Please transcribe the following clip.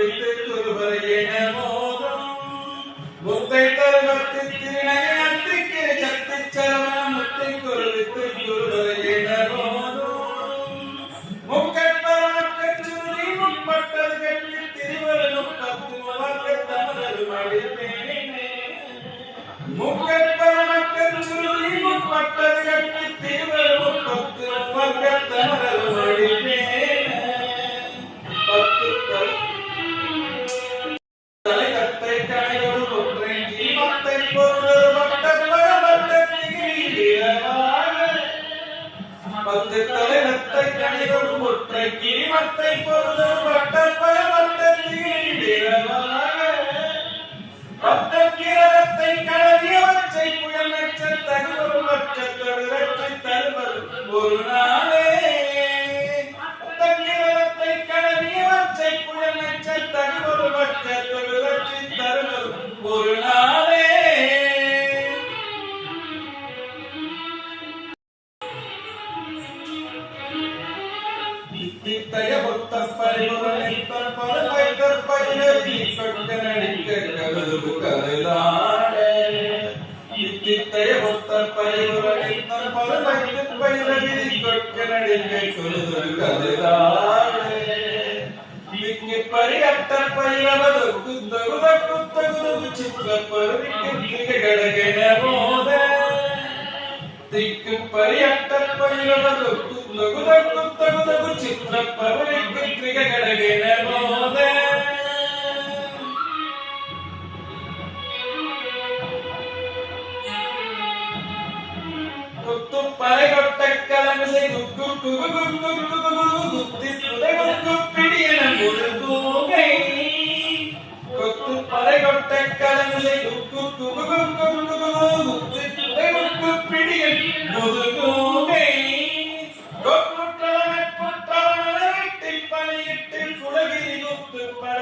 with குருவரையின மோதும் முத்தை தருவத்து திருநகத்துக்கு சக்தி சரவண முத்தை குருவித்து குருவரையின மோதும் முக்கட்பரமக்கச் சுருதி முற்பட்டது கட்டி திருவருளும் பத்து வர்க்க தமிழர் மடிப்பேனே முக்கட்பரமக்கச் சுருதி முற்பட்டது கட்டி திருவருளும் பத்து வர்க்க தமிழர் மடிப்பேனே தலைகத்தை கணையோடு ஒற்றை ஜீவத்தை பொருள் பத்து தலைகத்தை கணையோடு ஒற்றை கிரிமத்தை பொருள் பத்த கிரகத்தை கழகியவற்றை புயல் நட்ச தகுவரும் மற்ற தருவற்றை தருவது ஒரு நாளே பத்த கிரகத்தை கழகியவற்றை புயல் நட்ச தகுவரும் மற்ற தருவற்றை தருவது ஒரு நாளே இத்தய பொத்த பரிமுறை பரமை கற்பையினி சொட்ட நடிக்க கருது கருதாட இத்தய பொத்த பரிமுறை பரமை கற்பையினி சொட்ட நடிக்க கருது கருதாட இங்கு பரியட்ட பைரவது குத்தகுத குத்தகுது சித்திர பருவிக்கு கடகன போத திக்கு பரியட்ட பைரவது குத்தகுத குத்தகுது சித்திர பருவிக்கு கடகன போத குத்து பறைகொட்ட கலமிசை குக்கு குகு குக்கு குகு குத்தி புதைகுக்கு பிடியன முழுகூகை குத்து பறைகொட்ட கலமிசை குக்கு குகு குக்கு குகு குத்தி புதைகுக்கு பிடியன முழுகூகை கொப்புற்றவனை புற்றவனை வெட்டி பணியிட்டு குலகிரி குத்து பட